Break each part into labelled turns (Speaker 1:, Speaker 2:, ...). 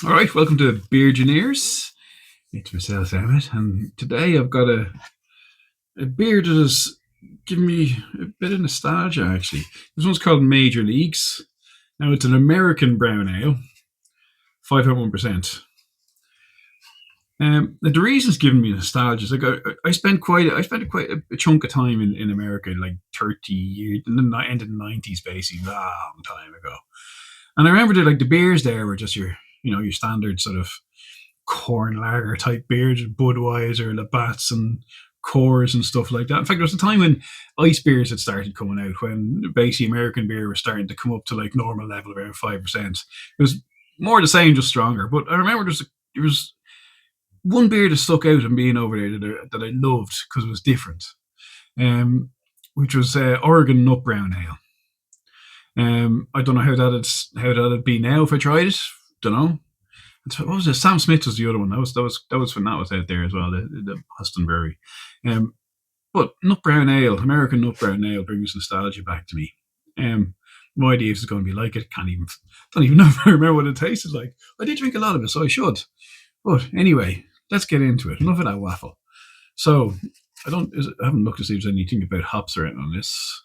Speaker 1: All right, welcome to Beer-Gineers. It's myself, Emmett, and today I've got a beer that has given me a bit of nostalgia, actually. This one's called Major Leagues. Now, it's an American brown ale, 5.1%. The reason it's giving me nostalgia is like I spent quite a chunk of time in America, like 30 years, in the end of the 90s, basically, a long time ago. And I remember that like the beers there were just your standard sort of corn lager type beers, Budweiser, Labatt's, and Coors and stuff like that. In fact, there was a time when ice beers had started coming out, when basically American beer was starting to come up to like normal level around 5%. It was more the same, just stronger. But I remember there was one beer that stuck out and being over there that I loved because it was different, um, which was Oregon Nut Brown Ale. I don't know how that'd be now if I tried it. Don't know. What was it? Sam Smith was the other one. That was when that was out there as well. The Hustonberry. Um, but Nut Brown Ale, American Nut Brown Ale, brings nostalgia back to me. No idea if it's going to be like it. Don't even know if I remember what it tasted like. I did drink a lot of it, so I should. But anyway, let's get into it. Enough of that waffle. So I haven't looked to see if there's anything about hops or anything on this.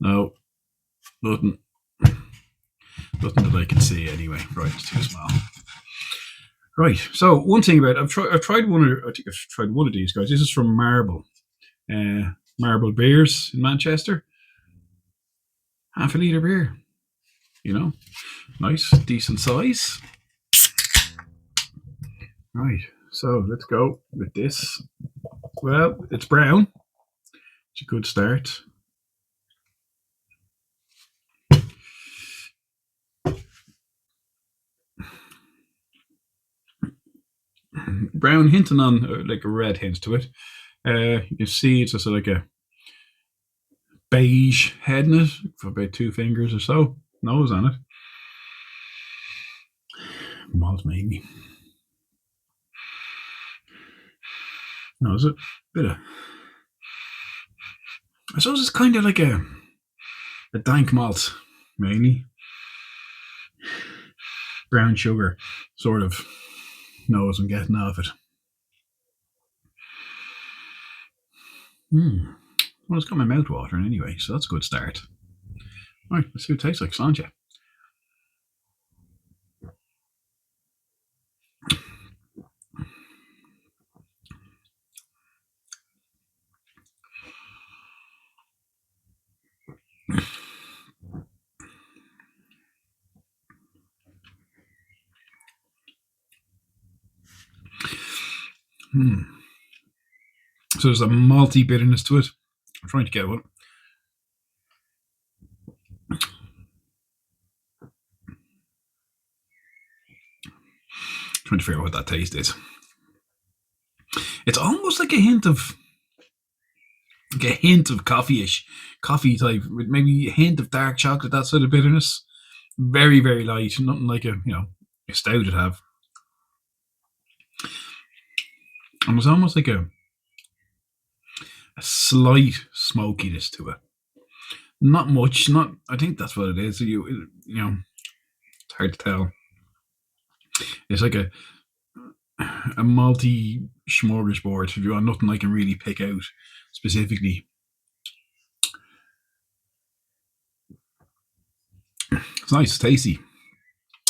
Speaker 1: No, nothing. Nothing that I can see anyway. Right, it's too small. Right. So one thing about I've tried one. I think I've tried one of these guys. This is from Marble Beers in Manchester. Half a litre beer. Nice, decent size. Right. So let's go with this. Well, it's brown. It's a good start. Brown hinting on like a red hint to it. You can see it's just like a beige head in it for about 2 fingers or so. Nose on it. Malt maybe. No, is it? Bit of. I suppose it's kind of like a dank malt, mainly. Brown sugar, sort of nose I'm getting off it. Well, it's got my mouth watering anyway, so that's a good start. All right, let's see what it tastes like, Sanja. So there's a malty bitterness to it. I'm trying to get one. Trying to figure out what that taste is. It's almost like a hint of coffee-ish, coffee type, with maybe a hint of dark chocolate, that sort of bitterness. Very, very light, nothing like a stout would have. And there's almost like a slight smokiness to it. Not much. Not. I think that's what it is. It's hard to tell. It's like a malty smorgasbord. If you want nothing I can really pick out specifically. It's nice, it's tasty.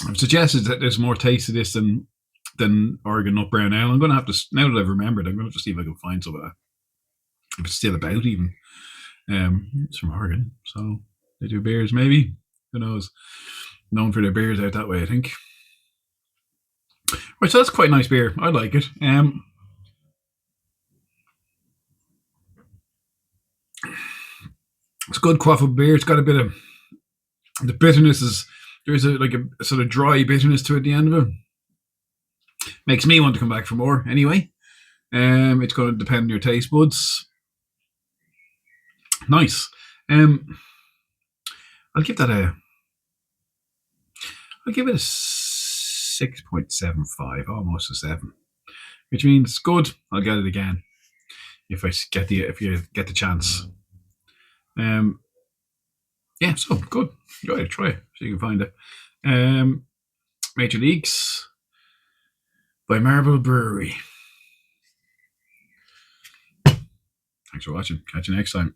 Speaker 1: I've suggested that there's more taste to this than Oregon Nut Brown Ale. I'm going to have to, now that I've remembered, I'm going to have to see if I can find some of that. If it's still about, even. It's from Oregon, so they do beers, maybe. Who knows? Known for their beers out that way, I think. Right, so that's quite a nice beer. I like it. It's good quaffable beer. It's got a bit of the bitterness there's a sort of dry bitterness to it at the end of it. Makes me want to come back for more anyway. It's going to depend on your taste buds. Nice. I'll give it a 6.75, almost a 7, which means good. I'll get it again if you get the chance. Yeah, so good. Try it. See if you can find it. Um, Major Leagues by Marble Brewery. Thanks for watching. Catch you next time.